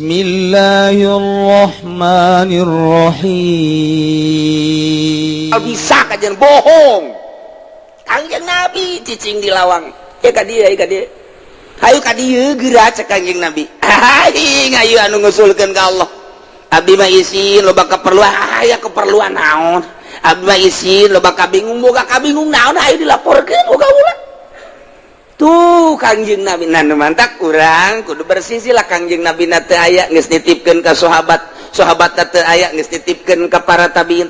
Bismillahirrahmanirrahim. Bisa kajian bohong. Kangjeng Nabi cicing di lawang. Ya ka dieu, hayu ka dieu geura cek Kangjeng Nabi. Aing ayu anu ngusulkeun ka Allah. Abdi mah isin loba keperluan, aya keperluan naon? Abdi mah isin loba kabingung, boga kabingung naon hayu dilaporkeun boga ulah. Tuh Kangjeng Nabi nanu mantak urang kudu bersisi lah Kangjeng Nabi na teu aya geus nitipkeun ka sahabat teu aya geus nitipkeun ka para tabiin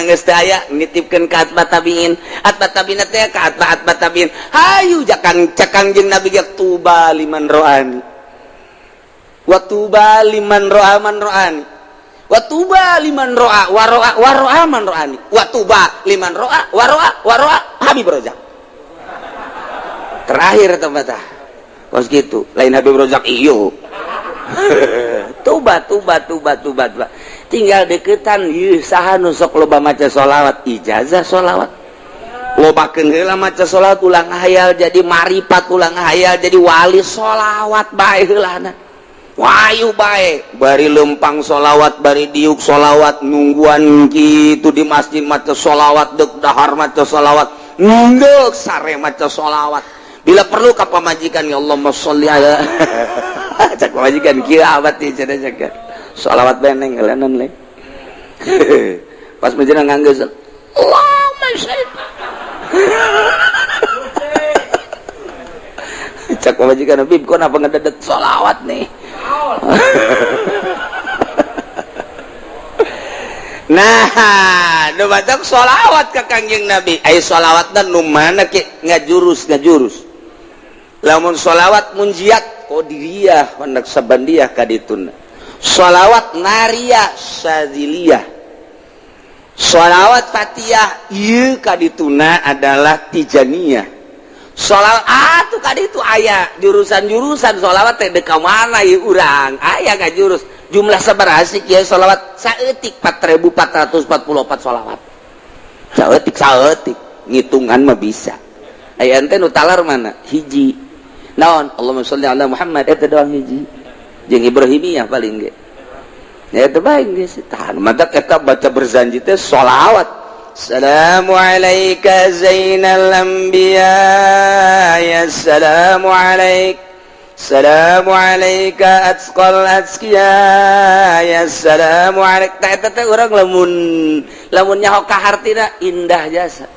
geus teu aya nitipkeun ka atba tabiin teh ka atba tabiin hayu cak Kangjeng Nabi ge tuba liman roani wa tuba liman roa man roani wa tuba liman roa wa roa man roani wa tuba liman roa wa roa Habib Rozak terakhir teman-teman kos gitu lain Habib Rozak iyo tuba tinggal deketan ieu saha nu sok loba maca sholawat ijazah sholawat lobakeun heula maca sholawat ulang hayal jadi marifat ulang hayal jadi wali sholawat bae heulana wayu bae bari lempang sholawat bari diuk sholawat nungguan kitu di masjid maca sholawat deuk dahar maca sholawat ngeuk sare maca sholawat bila perlu ka pamajikan ya Allahumma sholli ala cak pamajikan kieu abad teh cenah cak sholawat beneng ngelanan le pas menjelang nganggeus Allahumma sholli cak pamajikan Habib kok napa ngededet sholawat nih nah nu batak sholawat ka Kangjeng Nabi ai sholawatna nu mana ke ngajurus lamun sholawat munjiat qadiriyah hendak sabandiyah kadituna sholawat nariyah syadziliyah sholawat fatihah ieu kadituna adalah tijaniyah sholawat atuh kaditu aya jurusan-jurusan sholawat teh deka mana ieu urang aya ngajurus jumlah sabaraha sih kieu sholawat saeutik 4444 sholawat saeutik ngitungan mah bisa aya ente nu talar mana hiji naon Allahumma sholli ala Muhammad eta doang hiji jeung Ibrahimiyah paling ge ya eta bae geus tahan matak eta baca berzanji teh sholawat assalamu alayka zainal anbiya ya assalamu alayka atqal azkiya ya assalamu alayka eta teh urang lamun nyaho ka hartina indah jasa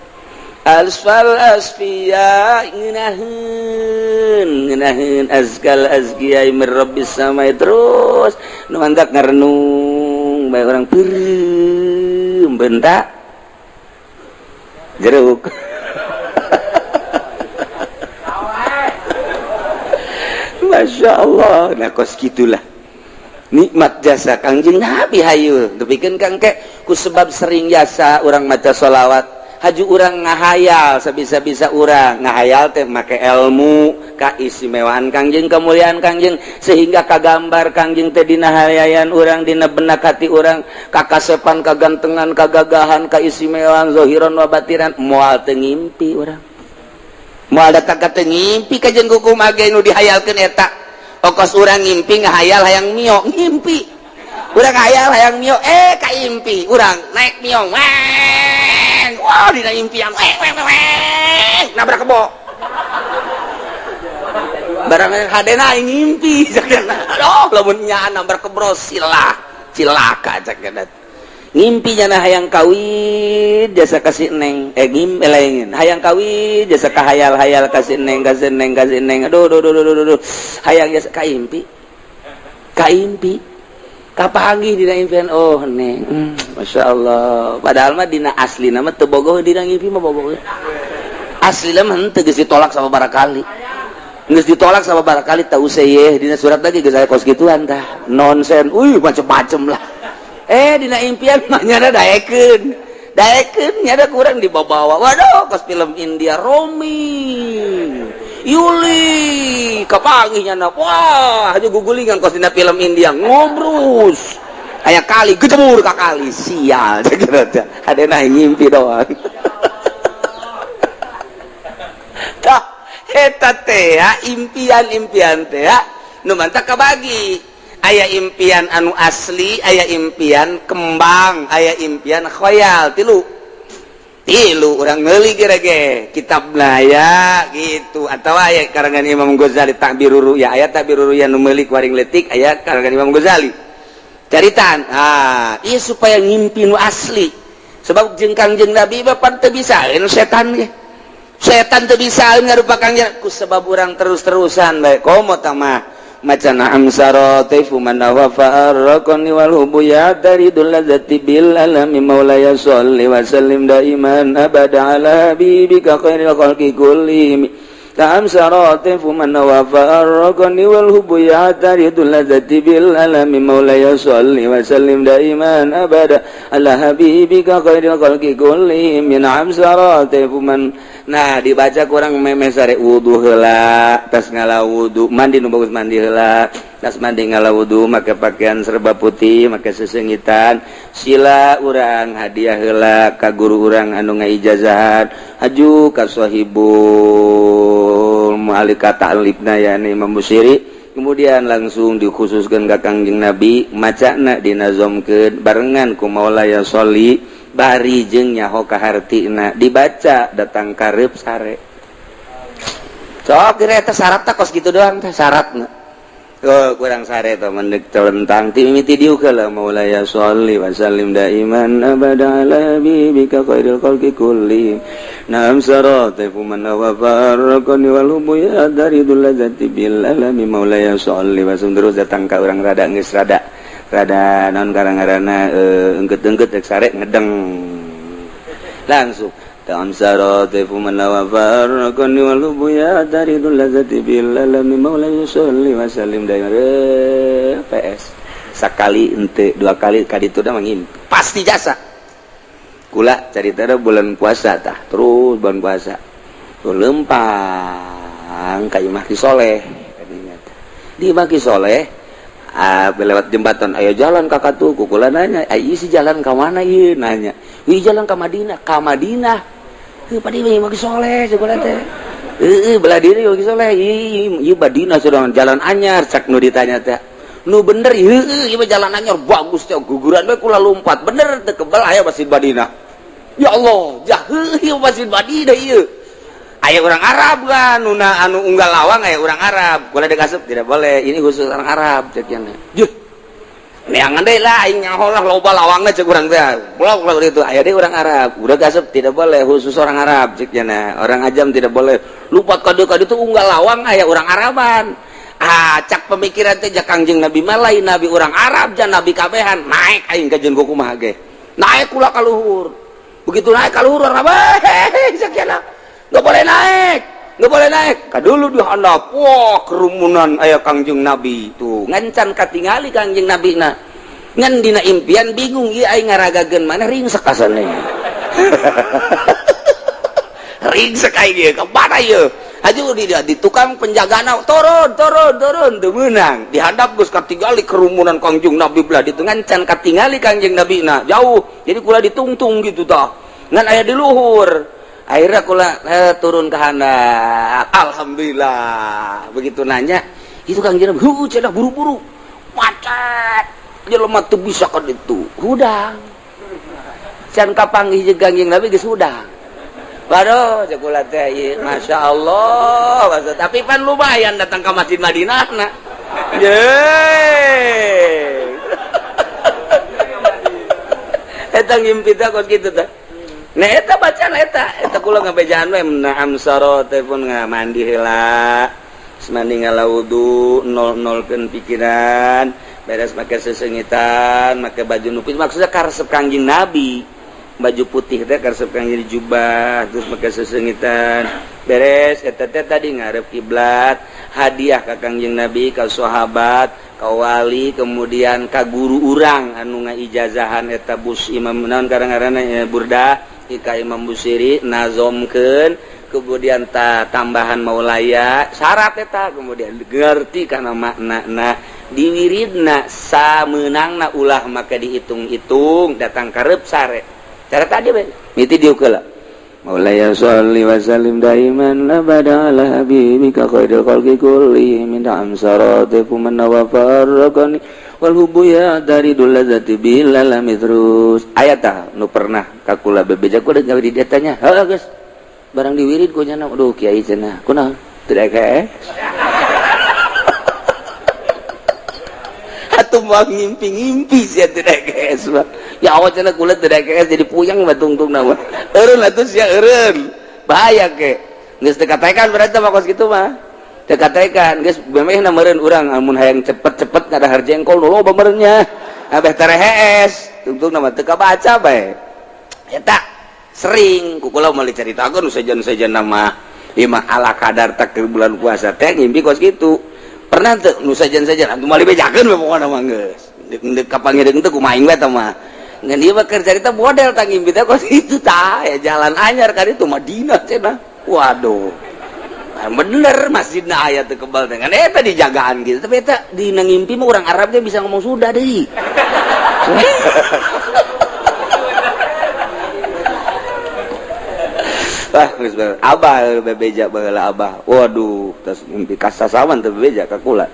alfal asfiya ngeunaheun azkal azkiya min rabbis samai terus nu mantak ngarenung bae urang peureum bentak jeruk Masya Allah nah kos gitulah nikmat jasa Kangjeng Nabi hayu depikeun Kang ke ku sebab sering jasa urang maca sholawat haju urang ngahayal sabisa-bisa urang ngahayal teh make ilmu kaistimewaan Kangjeng kemuliaan Kangjeng sehingga kagambar Kangjeng teh dina hayayan urang dina benak hati urang kakasepan kagantengan kagagahan kaistimewaan zahiran wa batiran moal teu ngimpi urang moal da kagak teu ngimpi kajen kukum age nu dihayalkeun eta okos urang ngimpi ngahayal hayang mio ngimpi urang ngahayal hayang mio kaimpi urang naik mio wow dina impian nabrak kebo barang hadena ngimpi aduh lamun nya nabrak kebros cilaka cak gadat ngimpi nya hayang kawin jasa kasih neng ngimpi hayang kawin jasa kahayal-hayal kasih neng aduh hayang jasa kaimpi kapanggih dina impian oh neng Masya Allah padahal mah dina asli nama teu bogoh dina ngimpi mah bogoh asli mah henteu geus ditolak sama barakali geus ditolak sama barakali teu usah ye dina surat lagi geus aya kos gituan tah nonsen macem-macem lah dina impian mah nyana daekeun nyana kurang dibawa waduh kos film India Romi Yuli kapanggih nyana wah aja gugulingan kos dina film India ngobrus aya kali gejemur ka kali sial hadena ngimpi doang tah eta teh impian teh nu mantap kabagi aya impian anu asli, aya impian kembang, aya impian khoyal. Tilu orang ngeuli gerege kitab ya gitu, atau aya karangan Imam Ghazali Ta'birur Ru'ya, aya Ta'birur Ru'ya nu meuli kuring letik, aya karangan Imam Ghazali caritaan. Ieu supaya ngimpi nu asli, sebab jeung Kangjeng Nabi bapan teu bisa anu setan ge. Setan teu bisa ngarupa Kangjeng ku sebab urang terus-terusan bae komo tamah macana amsaratifu man wa farqani wal hubuyat daridul ladzati bil alami maulaya sholli wa sallim daiman abada ala habibika khairil khalqi kullihim la amsaratifu man wa farqani wal hubuyat daridul ladzati bil alami maulaya sholli wa sallim daiman abada ala habibika khairil khalqi kullihim min amsaratifu man. Nah dibaca kurang meme sare wudu heula, tas ngala wudu, mandi nu bagus mandi heula, tas mandi ngala wudu, make pakaian serba putih, make sesengitan, sila urang hadiah heula ka guru urang anu ngaijazahan, haju ka sahibul mu'alika ta'libna yani Imam Busiri, kemudian langsung dikhususkeun ka Kangjeng Nabi, macana dinazomkeun barengan ku Maulaya Sholli bari jeung nyaho kahartina dibaca datang kareup sare. Sok kira eta syaratna kos kitu doang teh syaratna. Kurang sare teh mendek telentang ti mimiti dieu heula maulaya sholli wa sallim daiman abada ala habibika khairil khalqi kullihim. Nam saratifu man wa farqani wal hubuyat daridul ladzati bil alami maulaya sholli wa sallim terus datang ka urang rada geus rada non karang-karana engket-engket rek sare ngedeng langsung tam saratifu man wa farqani wal hubuyat daridul ladzati bil alami maulaya sholli wa sallim daiman PS sakali ente dua kali kaditu da mangin pasti jasa kula carita bulan puasa tah terus bulan puasa lempang ka Imah Ki Soleh di Imah Ki Soleh lewat jembatan aya jalan ka katu kukula nanya ai si jalan ka mana ieu nanya wi jalan ka Madinah padi Imah Ki Soleh kukula teh belah diri Imah Ki Soleh ieu Madinah surang jalan anyar cak nu ditanya teh nu bener ieu jalan anyar bagus teh guguran we kula lompat bener teu kebal aya Masjid Madinah ya Allah ieu Masjid Madinah ieu aya orang Arab kan anu unggal lawang aya orang Arab boleh dikasep tidak boleh ini khusus orang Arab cek yana juh neangan deui lah aing nyaho lah loba lawangna cek urang teh pulau itu aya deui orang Arab udah kasep tidak boleh khusus orang Arab cek yana orang ajam tidak boleh lupa kade itu unggal lawang aya orang Araban cak pemikiran teh jak Kangjeng Nabi malai nabi orang Arab jan nabi kabehan naik aing ka jeung kumaha ge naik kula ka luhur begitu naik ka luhur urang cek yana nggak boleh naik kadulu di handap wah kerumunan aya Kangjeng Nabi tuh ngancan katingali Kangjeng Nabi na ngan dina impian bingung ieu aing ngaragageun mana ringsek kasana ringsek aing ka mana ieu aju di tukang penjagana turun teu meunang di handap geus katingali kerumunan Kangjeng Nabi belah ditu ngancan katingali Kangjeng Nabi na jauh jadi kula ditungtung gitu tah ngan aya di luhur akhirnya kula turun ke handap alhamdulillah begitu nanya itu Kangjeng Nabi cenah buru-buru macet jelema teu bisa ka ditu hudang can kapanggih jeung Kangjeng Nabi geus hudang waduh cek kula teh Masya Allah tapi pan lumayan datang ke Masjid Madinah na eta ngimpi teh kos kitu teh. Nah eta bacaan eta kula ngabejaan we naam sarotepun ngamandi heula semandi ngalawudu nol-nolkeun pikiran beres make sesengitan make baju nupis maksudnya karesep Kangjeng Nabi baju putih teh karesep Kangjeng jubah terus make sesengitan beres eta teh tadi ngarep kiblat hadiah ka Kangjeng Nabi ka sahabat ka wali kemudian ka guru urang anu ngaijazahan eta bus imam naon karang-karana Burdah ka Imam Busiri nazomkeun kemudian tambahan maulaya syarat eta kemudian ngerti kana maknana diwiridna sameunangna ulah maka dihitung-hitung datang kareup sare cara tadi we miti dieu keula Maulaya sholli wa sallim daiman abada ala habibika khairil khalqi kullihim min amsaratikum man wafarraqani wal hubbu ya dari dulazati bilalami terus ayat nu pernah kakula bebeja ku da di datanya heuh geus barang diwirid ku nya aduh kiai cenah kunaon tidak kae atuh mah ngimpi-ngimpi sia tidak kae ya Allah cenah kula tidak kae jadi puyang mah tungtungna mah eureun atuh sia eureun bahaya ke geus teu katekan berarti mah kos kitu mah teu katekan geus bemehna meureun urang amun hayang cepet-cepet ngadahar jengkol nu loba meureunnya abeh terehes tungtungna mah teu kabaca bae eta sering kukula mau diceritakeun nu sejen-sejen nama ieu mah ala kadar takdir bulan puasa teh ngimpi kos kitu pernah teu nu sejen-sejen atuh mah dibejakeun we pokona mah geus deuk kapangireung teh kumaha we tah mah ngan ieu mah keur carita model tah ngimpi teh kos kitu tah ya jalan anyar ka ditu Madinah cenah waduh bener masjidna aya teu kebal teh ngan eta dijagaan gitu tapi eta dina ngimpi mah urang Arab ge bisa ngomong Sunda deui abah bebeja baheula abah waduh tas ngimpi kasasawan teh bebeja ka kula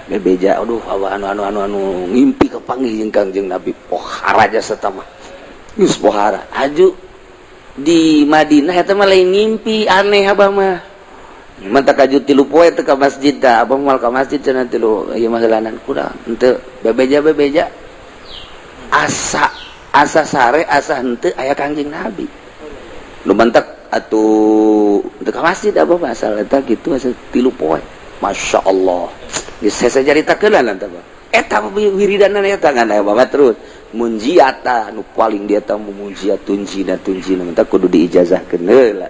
bebeja aduh abah anu ngimpi kepanggih jeung Kangjeng Nabi pohara jasa eta mah geus pohara aju di Madinah eta mah lain ngimpi aneh abah mah mantap aju 3 poe teh ka masjid tah abah moal ka masjid cenah 3 ieu mah heulanan kurang henteu bebeja asa sare asa henteu aya Kangjeng Nabi nu mantap atuh teu ka masjid abah asal eta kitu asal 3 poe Masya Allah geus saya caritakeun lah tah eta wiridanna eta ngan abah terus munjiata nu paling dia tah munjiat tunjina mantap kudu diijazahkeun heula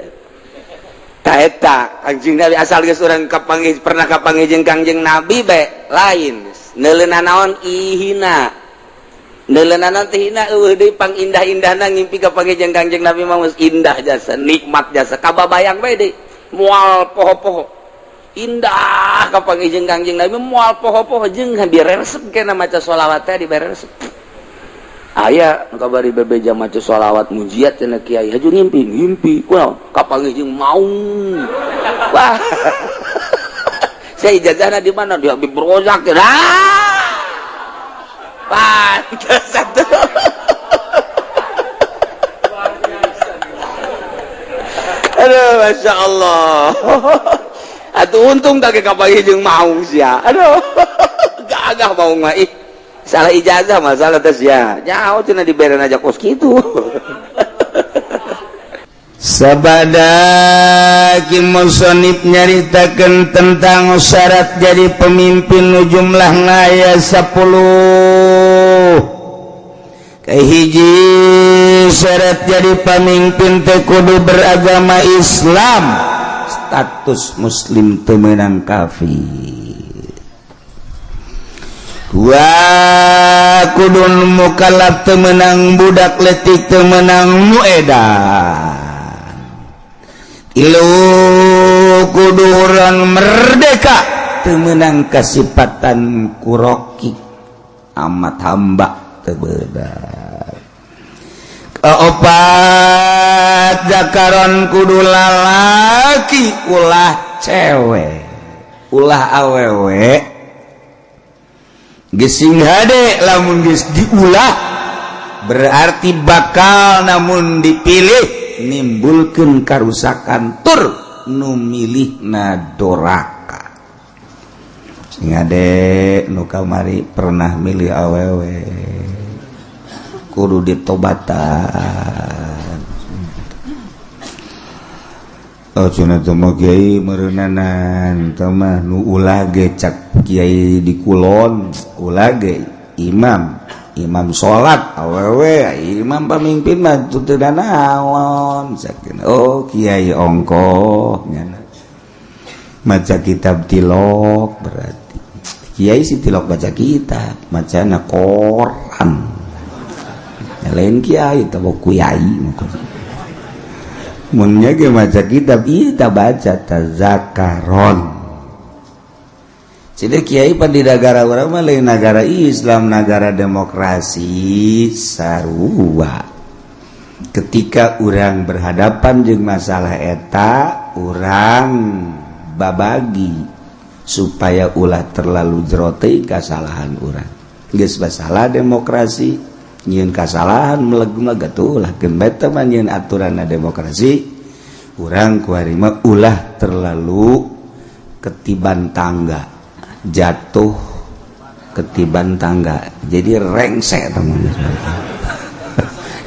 tah eta Kangjeng Nabi asal geus urang kapanggih pernah kapanggih jeung Kangjeng Nabi bae lain neuleunan naon ihina neuleunan teh hina eueuh deui pang indah-indahna ngimpi kapanggih jeung Kangjeng Nabi mah indah jasa nikmat jasa kababayang bae deui moal poho-poho indah kapanggih jeung Kangjeng Nabi moal poho-poho jeung direresep kana maca sholawat teh diberesep aya nu kabari bebeja maca sholawat mujiat cenah kiai haju ngimpi kunaon kapanggih jeung maung wah saya ijazahna di mana di Habib Rozak teh pantes satu aduh Masya Allah atuh untung tak kapanggih jeung maung sia aduh gagah maung mah ih salah ijazah masalah teh sia nyaho cenah diberen aja kos kitu sabada ki musannif nyaritakeun tentang syarat jadi pemimpin nu jumlahna aya 10 kahiji syarat jadi pemimpin teh kudu beragama Islam status muslim teu meunang kafir dua kudu mukallaf teu meunang budak leutik teu meunang muedan ilu kudu urang merdeka teu meunang kasipatan kuroki amat hamba teu beunang kaopat zakaron kudu lalaki ulah cewek ulah awewe geus sing hade lamun geus diulah berarti bakal namun dipilih nimbulkeun karusakan tur nu milihna doraka sing ade nu kamari pernah milih awewe kudu ditobatan oh cenah teh mah kiai meureunanan teh mah nu ulah ge cak kiai di Kulon ulah ge imam sholat awewe imam pamimpin mah teu naon sakeun oh kiai ongkoh nyana maca kitab tilok berarti kiai si tilok baca kitab macana Quran lain kiai teh kuyai mun nya ge maca kitab ieu tah baca tazakaron Jadi kiai pan di negara orang mah lain negara Islam, negara demokrasi sarua. ketika urang berhadapan jeung masalah eta urang babagi supaya ulah terlalu jero teuing kasalahan urang geus masalah demokrasi nyieun kasalahan melegna gatuh ulah keun beta mah nyieun aturanna demokrasi urang kuari mah ulah terlalu ketiban tangga jatuh ketiban tangga jadi rengsek teman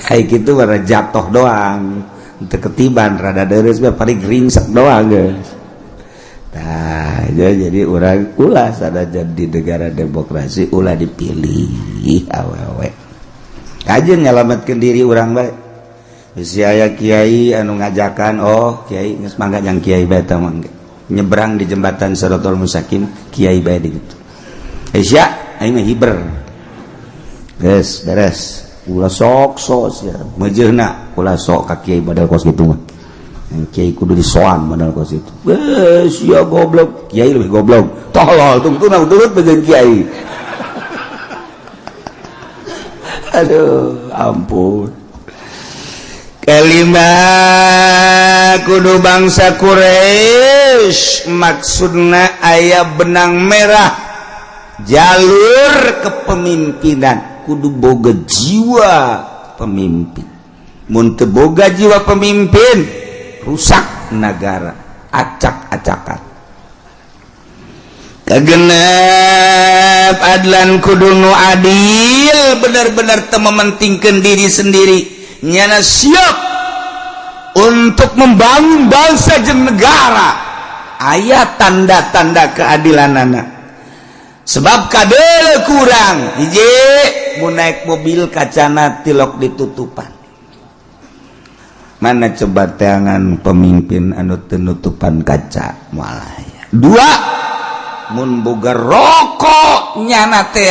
kayak gitu bara jatuh doang teu ketiban rada deres bae paling ringsek doang guys. Nah, jadi urang ulah sadajan di negara demokrasi ulah dipilih awewe. Kajen nyalametkeun diri urang bae. Geus aya kiai anu ngajakan kiai geus mangga yang kiai bae teh mangga. Nyebrang di jembatan Shiratal Mustaqim kiai bae di kitu. Sia aing mah hiber. Geus beres. Ulah sok sia mejeuna ulah sok ka kiai badal kos kitu mah. Kiai kudu disoan badal kos itu. Sia goblok, kiai lebih goblok. Tolol tungtuna turut begeun kiai. Aduh, ampun. Kelima kudu bangsa Quraisy maksudna aya benang merah jalur kepemimpinan kudu boga jiwa pemimpin mun teu boga jiwa pemimpin rusak negara acak-acakan kagenep adlan kudu nu adil bener-bener teu mementingkeun diri sendiri nyana siap untuk membangun bangsa jeung negara aya tanda-tanda keadilanana sebab kadele kurang hiji mun naik mobil kacana tilok ditutupan mana coba tangan pemimpin anu teu nutupan kaca moal aya dua mun boga rokok nyana teh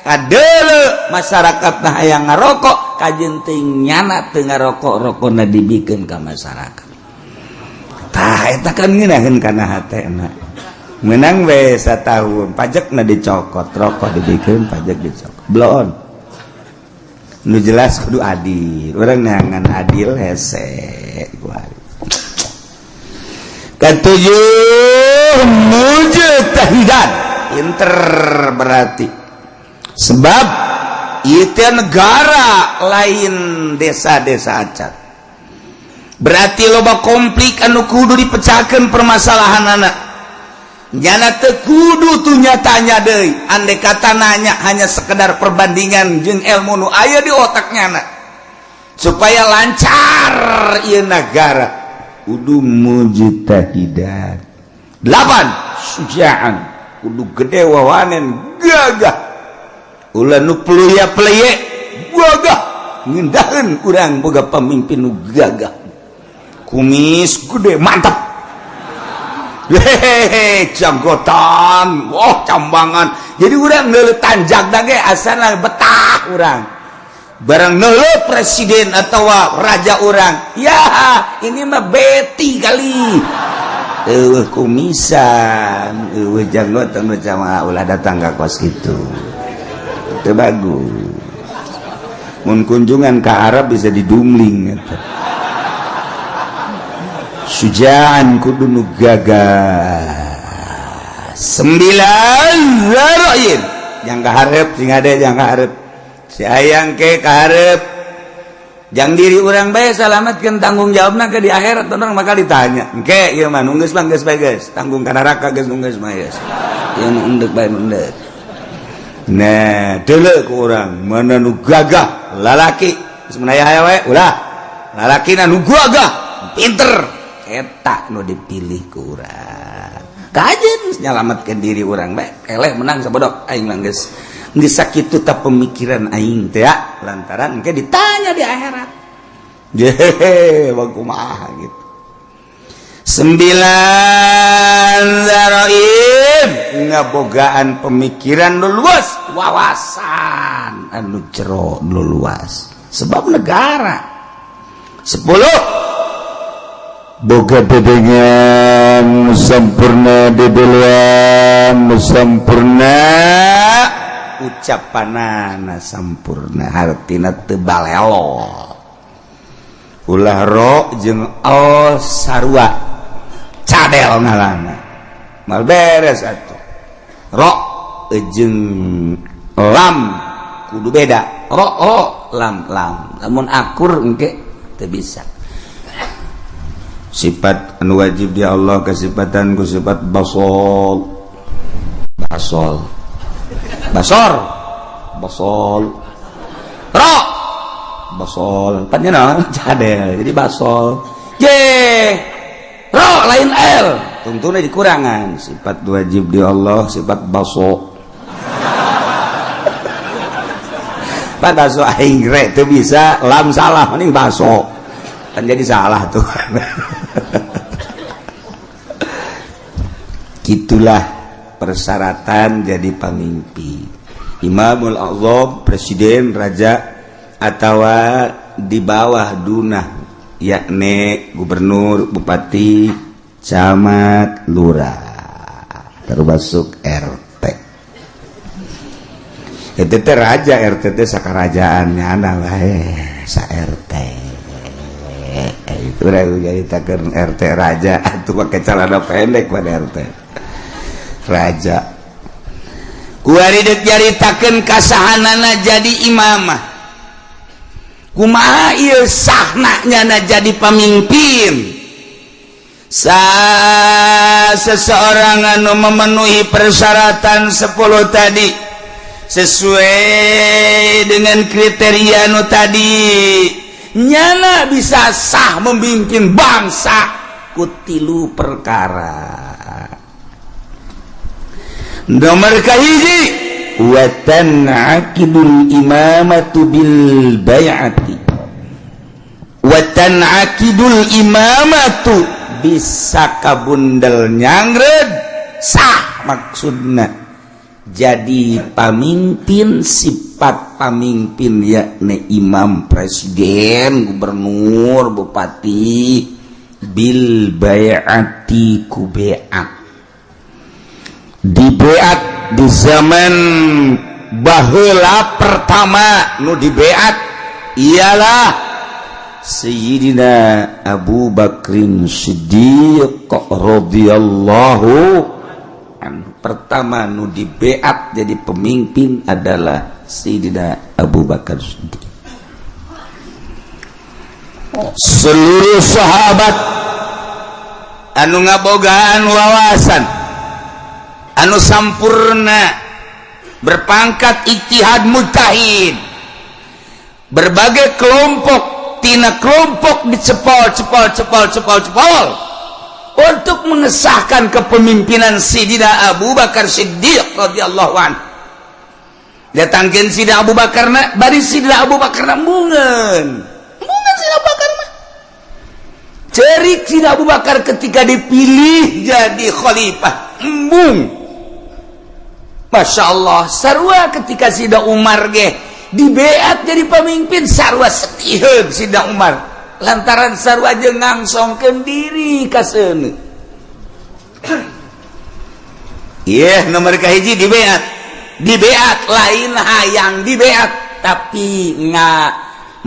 kadele masyarakatna hayang ngarokok kajeun teuing nyana teu ngarokok rokona dibikeun ka masyarakat tah eta kan ngeunaheun kana hatena menang we satahun pajakna dicokot rokok dibikeun pajak dicokot blon nu jelas kudu adil urang neangan adil hese kuari katujuh mujtahidan pinter berarti sebab ieu negara lain desa-desa acat berarti loba konflik anu kudu dipecahkeun permasalahanana nyana teu kudu tuh nyatanya deui andai kata nanya hanya sekedar perbandingan jeung ilmu nu aya di otak nyana supaya lancar ieu negara kudu mujtahidan 8 sujaan kudu gede wawanen gagah ulah nu peleuya-peleye gagah ngindaheun urang boga pamimpin nu gagah kumis gede mantap hehehe janggotan cambangan jadi urang neuleuh tanjak dage asana betah urang barang neuleuh presiden atau raja urang ya ini mah beti kali kumisan janggotan macam ulah datang ka kos kitu teu bagus mun kunjungan ka Arab bisa didumling eta sujaan kudu nu gagah 9 zaroin yang kaharep sing ade yang kaharep si ayang ke kaharep jang diri urang bae salametkeun tanggung jawabna ke di akhirat orang bakal ditanya engke ieu mah nu geus mah geus bae geus tanggung ka neraka geus nu geus mah geus ieu nu endek bae endek nah deuleu ku urang mana nu gagah lalaki geus menaya aya we ulah lalakina nu gagah pinter eta nu dipilih ku urang kajen nyalametkeun diri urang bae eleh menang sabodok aing mah geus sakitu ta pemikiran aing teh lantaran engke ditanya di akhirat jehe kumaha gitu 9 zaraib ngabogaan pemikiran nu luas wawasan anu jero nu luas sebab negara 10 boga dedengan sempurna dedeluan sempurna ucapanana sempurna hartina teu balelo ulah ro jeung sarua cadel ngaranna mal beres atuh ro jeung lam kudu beda ro lam lamun akur engke teu bisa sifat anu wajib di Allah kasifatan ku sifat basol ro basol tanya naon cadel jadi basol ro lain l tungtuna dikurangan sifat wajib di Allah sifat baso baso aing re teu bisa lam salah mending baso kan jadi salah tuh gitulah persyaratan jadi pemimpin Imamul A'zam presiden raja atawa di bawah dunah yakni gubernur bupati camat lurah termasuk RT itu teh raja RT teh sakarajaannya anak sa RT itu udah jadi takkan RT raja atau pakai celana pendek pada RT raja kuari dek jaritakeun kasahanana jadi imamah kumaha ieu sahna nyana jadi pemimpin seseorang anu memenuhi persyaratan 10 tadi sesuai dengan kriteria anu tadi nyana bisa sah memimpin bangsa kutilu perkara nomor kahiji wa tan'aqidul imamatu bil bai'ati wa tan'aqidul imamatu bisa kabundel nyangred sah maksudna jadi pamimpin sifat pamimpin yakni imam presiden gubernur bupati bil bai'ati ku bai'at di bai'at di zaman baheula pertama nu di bai'at ialah Sayyidina Abu Bakrin Siddiq radhiyallahu anhu. Pertama nu di bai'at jadi pemimpin adalah Sayyidina Abu Bakar Siddiq. Seluruh sahabat anu ngabogaan wawasan anu sampurna berpangkat ijtihad mujtahid berbagai kelompok tina kelompok dicepol untuk mengesahkan kepemimpinan Sayyidina Abu Bakar Siddiq radhiyallahu anhu. Datangkeun Sayyidina Abu Bakar bari Sayyidina Abu Bakar mungeun Sayyidina Abu Bakar mah cerik Sayyidina Abu Bakar ketika dipilih jadi khalifah embung. Masya Allah, sarua ketika Sida Umar ge di beat jadi pemimpin sarua setihun Sida Umar lantaran sarua jeung ngangsongkeun diri ka seuneu. Ieu nomor kahiji di beat lain hayang di beat tapi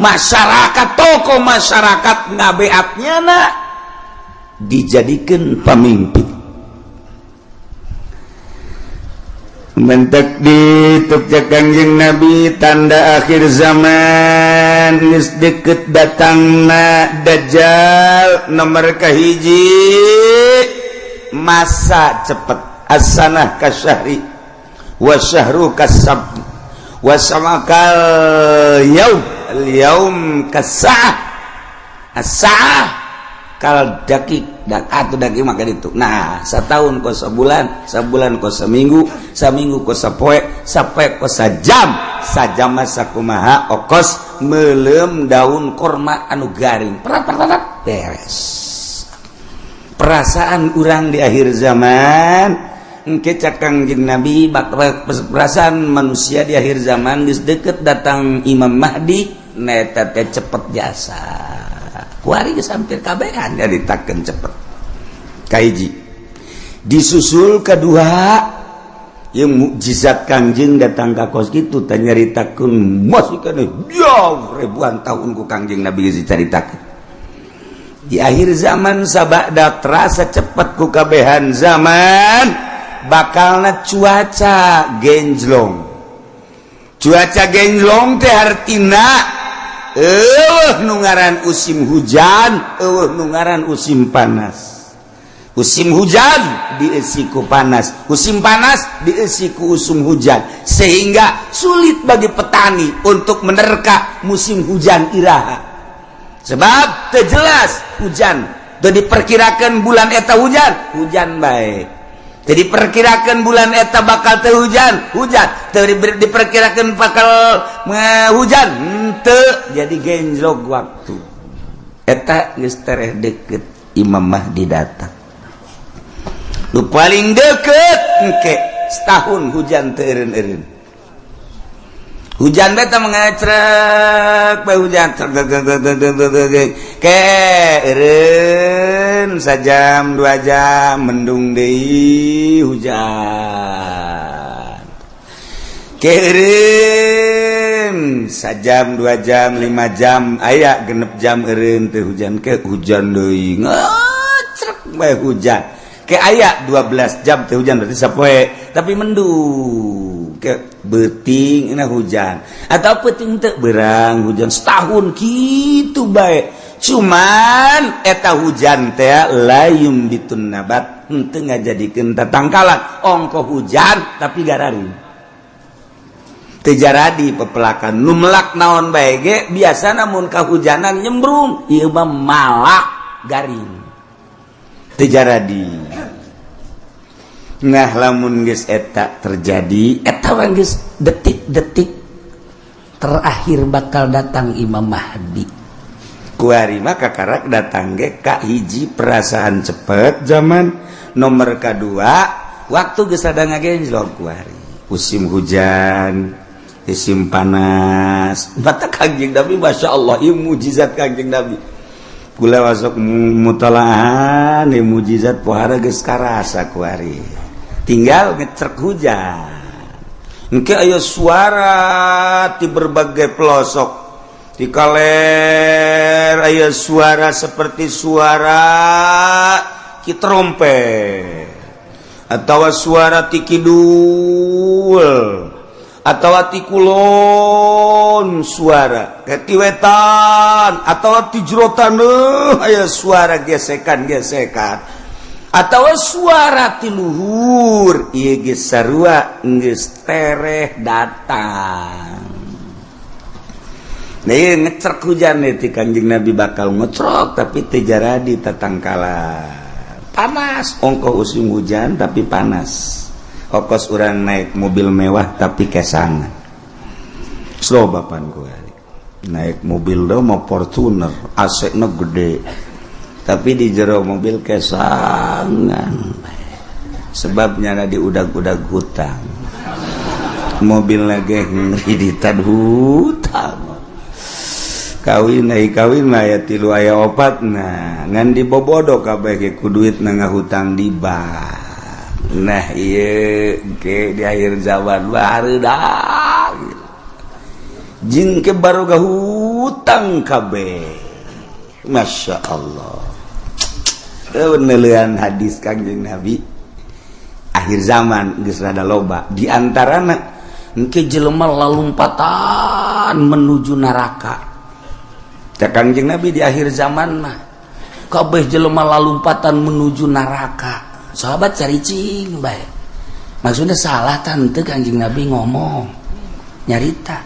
masyarakat tokoh masyarakat ngabeatnya dijadikan pemimpin. Mentek dituk Kangjeng Nabi tanda akhir zaman geus deukeut datangna Dajjal nomor kahiji masa cepet as-sanah kasyahri wa syahru kasab wa samakal yaum kasa'ah as-sa'ah kal dakik atau daki maka itu. Nah, setahun ko sebulan, sebulan ko seminggu, seminggu ko sapoe, sapoe ko sajam, sajam sakumaha okos meuleum daun korma anu garing. Perat beres. Perasaan urang di akhir zaman engke Kangjeng Nabi perasaan manusia di akhir zaman geus deukeut datang Imam Mahdi neta teh cepet jasa. Kuari geus hampir kabehan nyaritakeun cepet. Kahiji. Disusul kedua yang mukjizat Kangjeng datang ka kos kitu teh nyaritakeun masih kana jauh ribuan tahun ku Kangjeng Nabi geus dicaritakeun. di akhir zaman sabada terasa cepat ku kabehan zaman bakalna cuaca genjlong teh artina nu ngaran usim hujan nu ngaran usim panas. Musim hujan diisi ku panas, musim panas diisi ku usum hujan, sehingga sulit bagi petani untuk menerka musim hujan iraha. Sebab terjelas hujan, teu diperkirakan bulan eta hujan baik. Teu diperkirakan bulan eta bakal teu hujan, teu diperkirakan bakal hujan, henteu jadi genjlog waktu. Eta geus tereh deukeut Imam Mahdi datang. Nu paling deket engke setahun hujan teu eureun-eureun. Hujan beta mengacrek bae hujan ke eureun sajam 2 jam mendung deui hujan. Ke eureun sajam 2 jam 5 jam aya genep jam eureun teu hujan ke hujan deui ngacrek bae hujan. Ke aya 12 jam teh hujan berarti sapoe tapi mendung ke beuting na hujan atau peuting teu beurang hujan setahun kitu bae cuman eta hujan teh layum bitun nabat henteu ngajadikeun tatangkalan ongko hujan tapi gararing teu jaradi pepelakan nu melak naon bae ge biasana mun kahujanan nyembrung ieu mah malak garing teu jaradi. Nah lamun geus eta terjadi eta mah geus detik-detik terakhir bakal datang Imam Mahdi. Kuari mah kakarak datang ge ka hiji perasaan cepet zaman, nomor kadua waktu geus ada ngagenjlog kuari. Musim hujan, musim panas. Mata Kangjeng Nabi masyaallah ieu mujizat Kangjeng Nabi. Kula wasok mutalaahan ieu mujizat pohara geus karasa kuari. Tinggal ngecerk hujan. Engke aya suara di berbagai pelosok. Di kaler aya suara seperti suara ki trompet atau suara ti kidul atau ti kulon suara ti wetan atau ti jerotan aya suara gesekan-gesekan atau suara ti luhur ieu ge sarua geus tereh datang. Nah ieu ngecerk hujan ti Kanjeng Nabi bakal ngecrok tapi teu jaradi tatangkalan. Panas ongko usim hujan tapi panas. Okos urang naik mobil mewah tapi kesangan. Slow bapan gue naik mobil do mau Fortuner AC-na gede tapi di jero mobil kesangan sebabnya di udag-udag hutang mobil lagi ngiriditan hutang kawin mah ya tilu aya opat nah ngan dibobodo kabeh ge ku duit na ngahutang di bank. Nah ieu ke di akhir zaman baru dah jing ke baru hutang kabeh. Masya Allah penelitian hadis Kanjeng Nabi akhir zaman geus rada loba di antarana engke jelema lalumpatan menuju neraka. Kanjeng Nabi di akhir zaman mah kabeh jelema lalumpatan menuju neraka. Sahabat caricing bae. Maksudnya salah tante Kanjeng Nabi ngomong nyarita.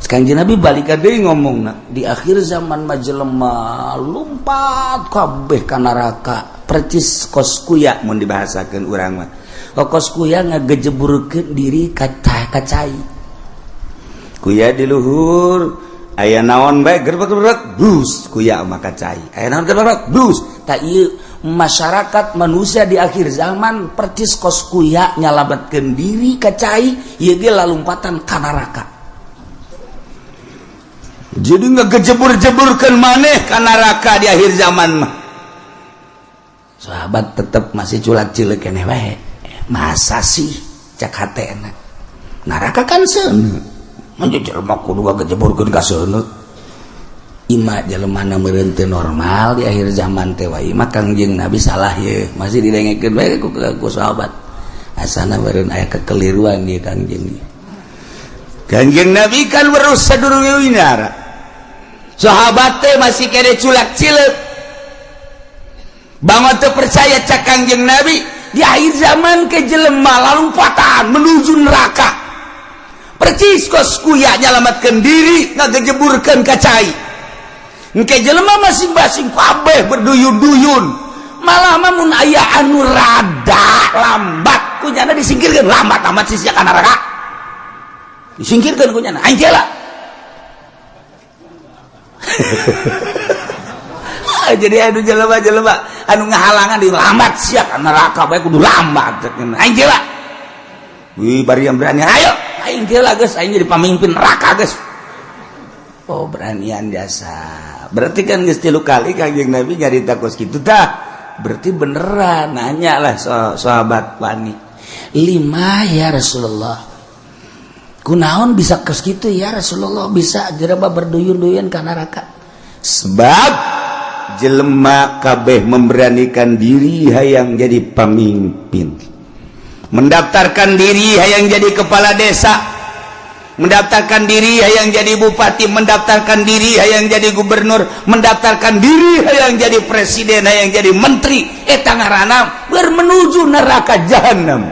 Kanjeng Nabi balik deui ngomongna di akhir zaman mah jelema lumpat kabeh ka neraka. Percis koskuya mun dibahasakeun urang mah. Koskuya ngagejeburkeun diri ka cai. Kuya di luhur aya naon bae gerbek-gerbek dus kuya mah ka cai. Aya naon gerbek dus. Ta ieu masyarakat manusia di akhir zaman percis kos kuya nyalabatkeun diri ka cai ieu ge lalumpatan ka neraka. Jadi ngegejebur-jeburkeun maneh ka neraka di akhir zaman mah. Sahabat tetep masih culak-cileuk keneh wae. Masa sih cak hatena. Neraka kan seuneu. Mun jelema kudu ngagejeburkeun ka seuneu. ima jelema meureun teu normal di akhir zaman teh wae mah Kangjeng Nabi salah ye masih didengekeun bae ku sahabat asana meureun aya kekeliruan ieu Kangjeng Nabi kan werus sadurunge winara sahabat teh masih kere culak cileuk banget teu percaya cak Kangjeng Nabi di akhir zaman ke jelema lalumpatan menuju neraka percis kos kuya nyalamatkeun diri ngagejeburkeun ka cai engke jelema masing-masing kabeh berduyun-duyun malah mun aya anu rada lambat kunyana disingkirkeun lambat amat sia ka neraka disingkirkeun kunyana aing teh lah jadi anu jelema-jelema anu ngahalangan di lambat sia ka neraka bae kudu lambat aing teh lah wih bari yang berani ayo aing teh lah geus aing jadi pamimpin neraka geus oh beranian jasa berarti kan geus 3 kali Kangjeng Nabi nyarita kos kitu tah berarti beneran nanya lah sahabat wani 5 ya Rasulullah kunaon bisa kos kitu ya Rasulullah bisa jelema berduyun-duyun ka neraka sebab jelema kabeh memberanikan diri hayang jadi pemimpin mendaftarkan diri hayang jadi kepala desa mendaftarkan diri hayang jadi bupati mendaftarkan diri hayang jadi gubernur mendaftarkan diri hayang jadi presiden hayang jadi menteri eta ngaranna menuju neraka jahanam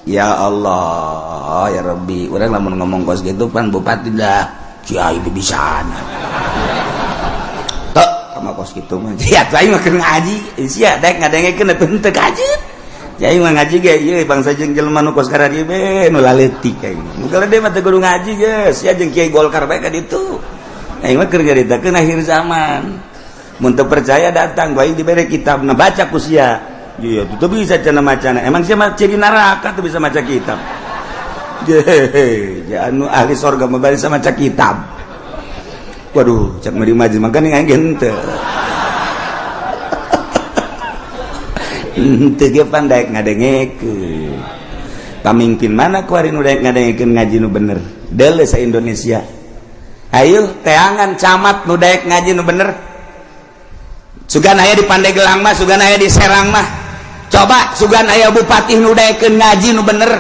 ya Allah ya Rabbi urang lamun ngomong kos gitu pan bupati dah ciai bibisana tok sama kos gitu mah sia aing mah keur ngaji sia daek ngadengekeun teu kaji ya mah ngaji ge ieu bangsa jeung jelema nu kos ka dieu be nu laletik aing. Muga dia mah teu kudu ngaji geus, ya jeung Kiai Golkar bae ka ditu. Aing mah keur nyaritakeun akhir zaman. Mun teu percaya datang bae dibere kitabna baca ku sia. Iya, teu bisa cenah macana. Emang sia mah ciri neraka teu bisa maca kitab. Ya anu ahli surga mah bari maca kitab. Waduh, cak meuli maju makanya aing henteu. Teu ge pandai ngadengekeun. Pamimpin mana kuari nu daek ngadengekeun ngaji nu bener? Deuleu sa Indonesia. Ayo teangan camat nu daek ngaji nu bener. Sugan aya di Pandeglang mah, sugan aya di Serang mah. Coba sugan aya bupati nu daekeun ngaji nu bener.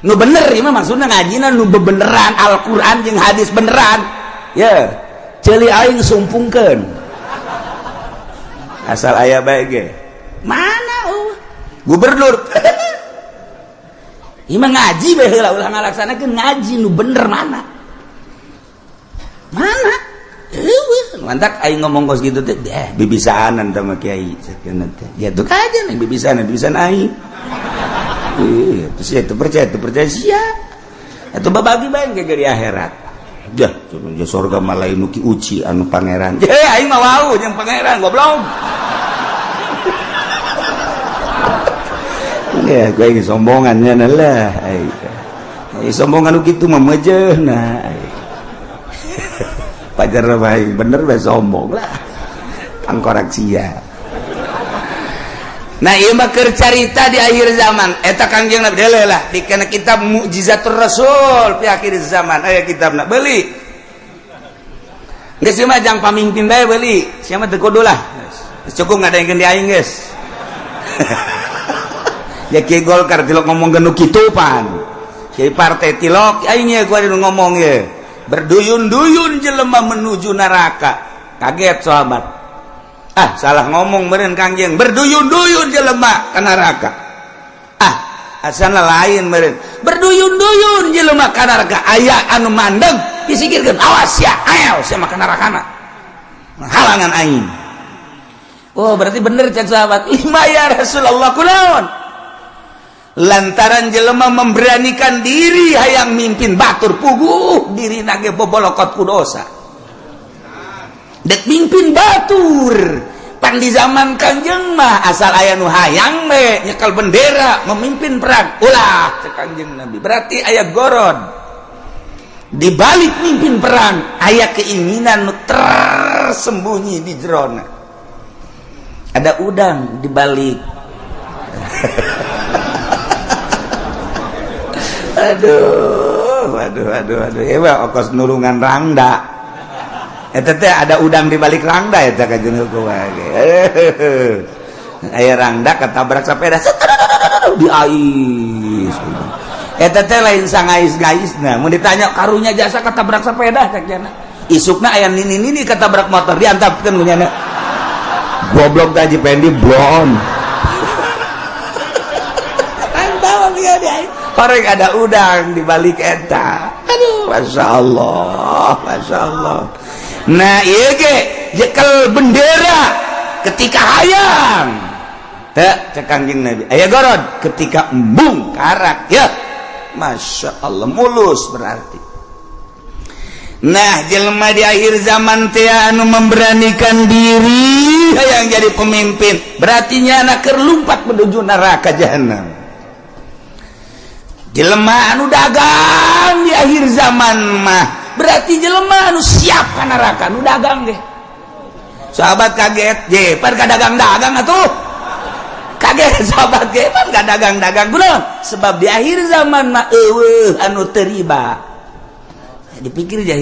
Nu bener ieu mah maksudna ngajina nu bebeneran Al-Qur'an jeung hadis beneran. Ya, ceuli aing sumpungkeun. Asal aya bae ge. Mana gubernur ieu mah ngaji bae heula ulah ngalaksanakeun ngaji nu bener mana mantak aing ngomong kos gitu teh bibisaanan teh mah kiai sakeuna teh ya tuh kaja nih bibisaanan aing terus ya teu percaya sia atuh babagi bae ge di akhirat dah surga mah lain nu ki uci anu pangeran aing mah wau jeung pangeran goblok. Ya, gue ini sombongannya lah. Sombongan gitu mah mejehna. Pajar bae bener bae sombong lah. Tangkorak sia. Nah, ieu mah keur carita di akhir zaman. Eta Kangjeng Nabi deuleu lah dikena kitab Mukjizatur Rasul fi akhir zaman. Aya kitabna beuli. Geus mah jang pamimpin bae beuli. Sia mah teu kudu lah. Cukup ngadengeun di aing geus. Ya Kiai Golkar tilok ngomong genu kitu pan Kiai partai tilok aing ye gua anu ngomong ye berduyun-duyun jelema menuju neraka kaget sahabat salah ngomong meureun Kangjeng berduyun-duyun jelema ka neraka asana lain meureun berduyun-duyun jelema ka neraka aya anu mandeg disikirkeun awas ya ayo sia mah ka nerakana halangan aing oh berarti bener cek sahabat 5 ya Rasulullah kunaon lantaran jelema memberanikan diri hayang mimpin batur puguh diri nage bobolokot ku dosa dek mimpin batur pan di zaman Kangjeng mah asal aya nu hayang we nyekel bendera memimpin perang ulah cek Kangjeng Nabi berarti aya gorod di balik mimpin perang aya keinginan nu tersembunyi di jerona ada udang di balik aduh ya mah ongkos nulungan rangda eta teh ada udang di balik rangda eta ka jeung hukum ge aya rangda ketabrak sepeda di ais eta teh lain sangais-gaisna mun ditanya karunya jasa ketabrak sepeda cakna isukna aya nini ketabrak motor diantapkeun ku nya goblok tadi pendi blon antap dia dia orang ada udang di balik eta aduh masya Allah nah ieu ge jekel bendera ketika hayang teh cek Kangjeng Nabi aya gorod ketika embung karak ya masya Allah mulus berarti. Nah jelema di akhir zaman teh anu memberanikan diri yang jadi pemimpin berarti nyana keur lumpat menuju neraka jahanam. Jelema anu dagang di akhir zaman mah berarti jelema anu siap ka neraka anu dagang ge. Sahabat kaget je pan ka dagang-dagang atuh. Kaget sahabat ge pan ka dagang-dagang kunaon? Sebab di akhir zaman mah eueuh anu teu riba. Dipikir aja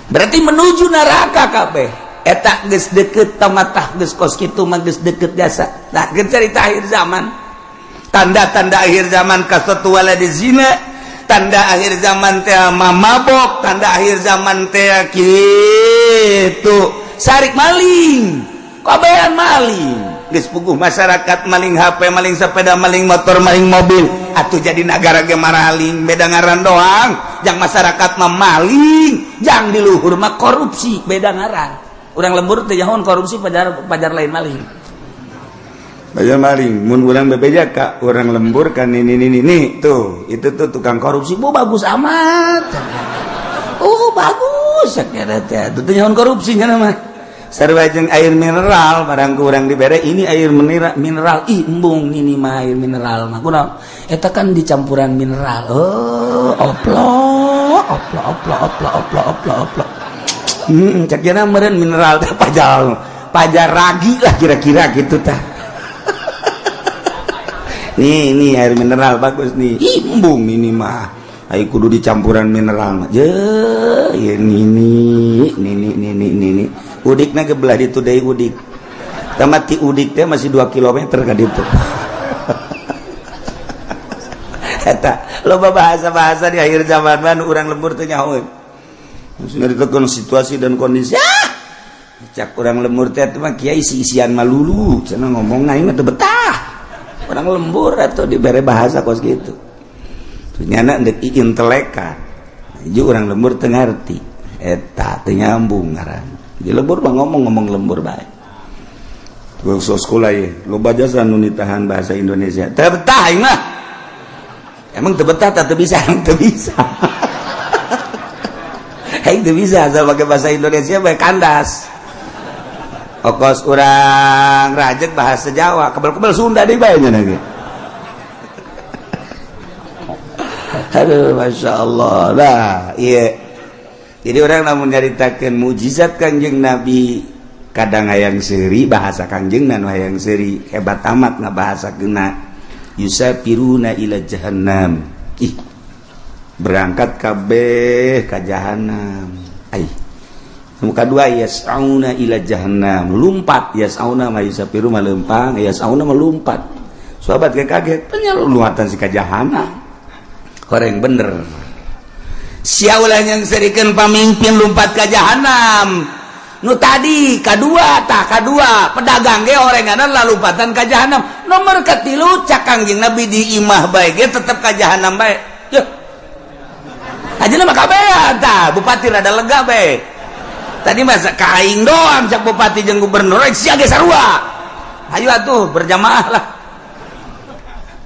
berarti menuju neraka kabeh eta geus deukeut tamatah geus kos kitu mah geus deukeut jasa. Nah geus cerita akhir zaman tanda-tanda akhir zaman kasatu waladi zina tanda akhir zaman teh mabok tanda akhir zaman teh kitu sarik maling kabehan maling geus puguh masyarakat maling HP maling sepeda maling motor maling mobil atuh jadi negara ge maraling beda ngaran doang jang masyarakat mah maling jang di luhur mah korupsi beda ngaran urang lembur teh nyahoan korupsi pajar lain maling pajar maling mun urang bebeja ka urang lembur kan ini tuh itu tuh tukang korupsi bagus amat bagus sakit teh tuh nyahoan korupsi nya mah sarua jeung air mineral barang kurang dibere ini air mineral embung ini mah air mineral mah kunaon eta kan dicampuran mineral oplo cak jana meureun mineral teh pajar ragi lah kira-kira gitu tah nih air mineral bagus nih embung ini mah ai kudu dicampuran mineral mah je ini udikna gebelah ditu deui udik tamati udik teh masih 2 km ka ditu eta loba bahasa-bahasa di akhir zaman mah urang lembur teh nyahoeun maksudna ditekan situasi dan kondisi cak urang lembur teh mah kiai isi-isian malulu cenah ngomong aing mah teu betah urang lembur atuh dibere bahasa kos kitu ternyata ndek inteleka ieu urang lembur teu ngarti eta teu nyambung ngaran di lembur mah ngomong lembur bae. Gua sekolah ye, loba jasa nu nitahan bahasa Indonesia. Teu betah aing mah. Emang teu betah teu bisa, teu bisa. Aing teu bisa asal pakai bahasa Indonesia bae kandas. Okos urang rajek bahasa Jawa, kebal-kebal Sunda deui bae nya ge. Aduh masyaallah. Nah, ieu jadi orang namun nyaritakeun mujizat Kangjeng Nabi kadang hayang seuri bahasa Kangjengna nu hayang seuri hebat amat ngabahasakeunna yusafiruna ila jahannam berangkat kabeh ka jahanam nu kadua yas'auna ila jahannam lumpat yas'auna mah yusafiru mah leumpang yas'auna mah lumpat sahabat kaget penyaluluatan si ka jahanam koreng bener sia ulah yang serikeun pamimpin lumpat ka jahanam nu tadi kadua pedagang ge orangana lalumpatan ka jahanam nomor katilu cak Kangjeng Nabi di imah bae ge tetep ka jahanam bae yeuh ajeuna mah kabehan tah bupati rada lega bae tadi mah kaing doang cak bupati jeung gubernur sia ge sarua ayo atuh berjamaah lah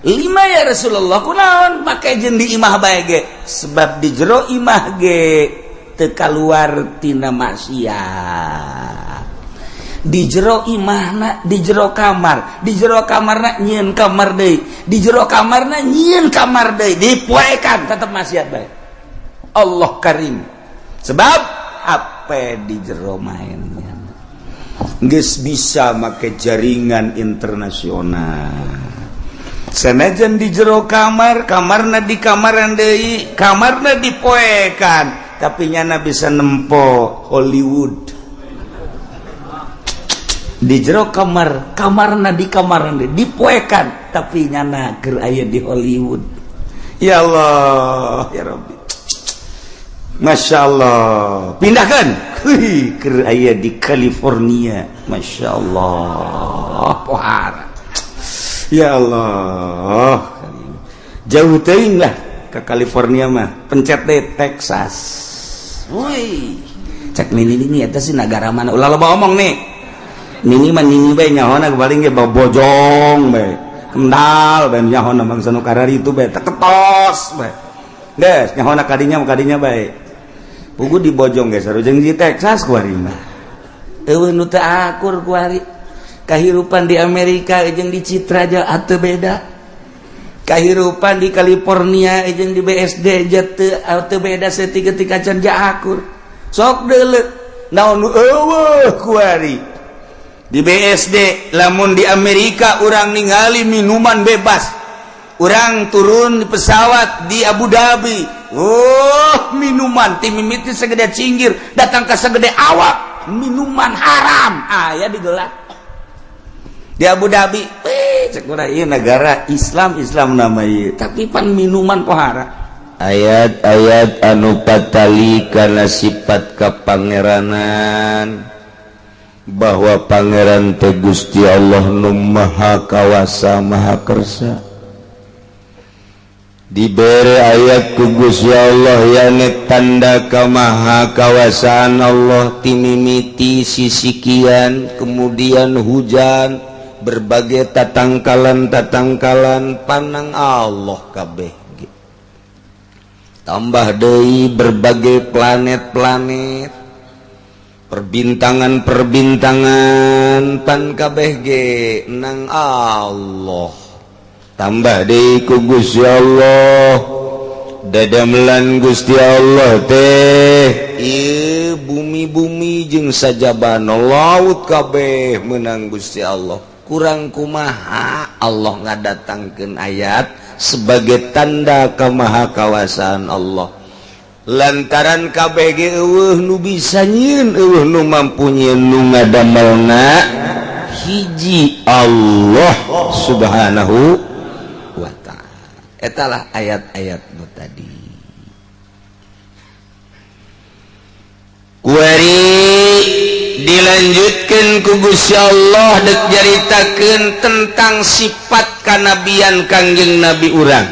5 ya Rasulullah kunaon make jeung di imah bae ge sebab di jero imah ge teu kaluar tina maksiat di jero imahna di jero kamarna nyieun kamar deui di jero kamarna nyieun kamar deui dipoekan tetep maksiat bae Allah Karim sebab apa di jero mainnya geus bisa make jaringan internasional sanajan di jero kamarna di kamaran deui kamarna dipoekan tapi nyana bisa nempo Hollywood di jero kamarna di kamar dipoekan tapi nyana keur aya di Hollywood. Ya Allah ya Rabbi, Masya Allah, pindahkan keur aya di California. Masya Allah pohara. Ya Allah, jauh teuing lah ke California mah, pencet deh Texas. Woi, cek nini eta sih negara mana? Ulah loba omong nih. Nini mah nini bae nyahona paling ge bojong bae. Kendal bae nyahona bangsa nu karari itu bae teketos bae. Geus nyahona kadinya bae. Pugu di bojong geus sarujeng di Texas kuari mah. Eueuh nu teu akur kuari. Kahirupan di Amerika jeung di Citra aja atuh beda. Kahirupan di California jeung di BSD teu beda saeutik ketika can akur. Sok deuleu naon nu eueuh kuari. Di BSD lamun di Amerika urang ningali minuman bebas. Urang turun di pesawat di Abu Dhabi. Minuman ti mimiti segede cinggir datang ka segede awak. Minuman haram aya digelar. Di Abu Dhabi, cek urang ieu negara Islam nama ieu, tapi pan minuman pohara. Ayat-ayat anu patali kana sifat kapangeranan bahwa pangeran teh Gusti Allah nu maha kawasa maha kersa. Diberi ayat ku Gusti Allah yane tanda kamaha kawasaan Allah timimiti sisikian kemudian hujan berbagai tatangkalan panang Allah kabeh tambah deui berbagai planet perbintangan pan kabeh ge nang Allah tambah deui ku Gusti Allah dadamelan Gusti Allah teh ieu bumi jeung sajaban laut kabeh meunang Gusti Allah. Kurang kumaha Allah ngadatangkeun ayat sebagai tanda kamaha kawasaan Allah. Lantaran kabeh ge eueuh nu bisa nyieun, eueuh nu mampu nyieun, nu ngadamelna hiji Allah Subhanahu wa ta'ala. Etalah ayat-ayat nu tadi. Kuari dilanjutkan ku Gusti Allah dek jaritakeun tentang sifat kanabian Kangjeng Nabi urang.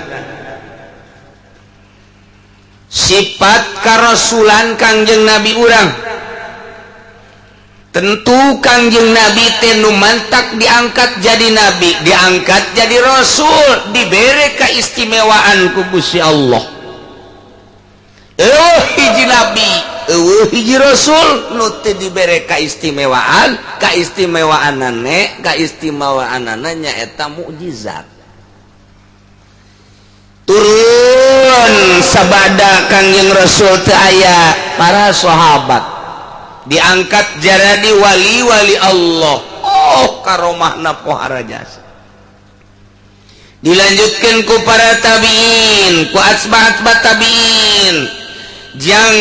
Sifat karasulan Kangjeng Nabi urang. Tentu Kangjeng Nabi teh nu mantak diangkat jadi nabi, diangkat jadi rasul, dibere kaistimewaan ku Gusti Allah. Hiji nabi, hiji rasul nu teu dibere kaistimewaanana nyaeta mukjizat. Turun sabada Kangjeng Rasul teu aya para sahabat diangkat jadi wali-wali Allah. Karomahna pohara jasa. Dilanjutkan ku para tabiin, ku asbat tabiin yang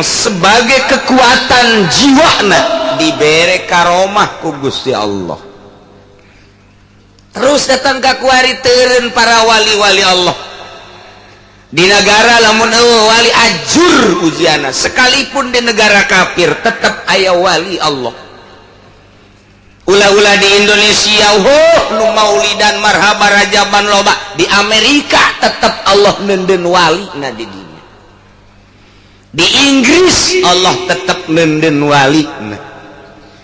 sebagai kekuatan jiwana diberi karomah ku Gusti Allah. Terus datang ka kuari teureun para wali-wali Allah. Di negara lamun wali ajur ujiana, sekalipun di negara kafir tetap aya wali Allah. Ulah-ulah di Indonesia nu maulidan marhaba rajaban loba, di Amerika tetap Allah nenden wali na di dinya. Di Inggris Allah tetap nenden wali na.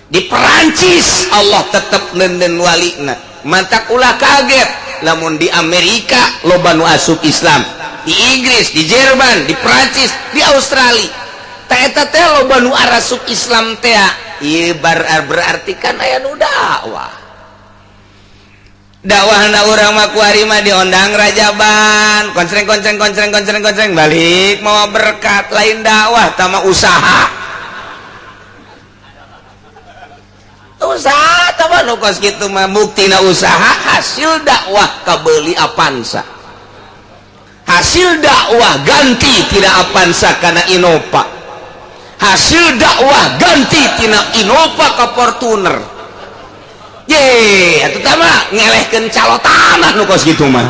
Di Perancis Allah tetap nenden wali na. Mantak ulah kaget lamun di Amerika loba nu asup Islam, di Inggris, di Jerman, di Perancis, di Australia eta teh loba nu arasup Islam teh. Ieu berarti kan aya nu dakwah. Dakwahna urang mah kuari mah diondang rajaban, koncreng balik mawa berkat, lain dakwah tama usaha. Usaha tama nu kos kitu mah buktina usaha hasil dakwah kabeuli apansa. hasil dakwah ganti tina Avanza kana Innova, hasil dakwah ganti tina Innova ka Fortuner. Ye, atuh teh mah ngelehkeun calotanan nu kos kitu mah.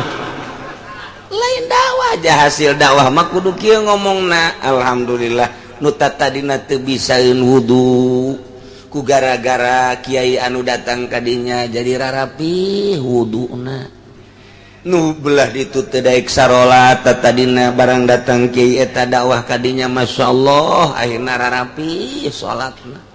Lain dakwah aja hasil dakwah mah kudu kieu ngomongna. Alhamdulillah nu tadina teu bisaeun wudu ku gara-gara kiai anu datang kadinya jadi rarapi wuduna. Nu belah ditu teu daek sarolat tadina barang datang kiai eta dakwah kadinya masyaallah akhirna rarapi salatna.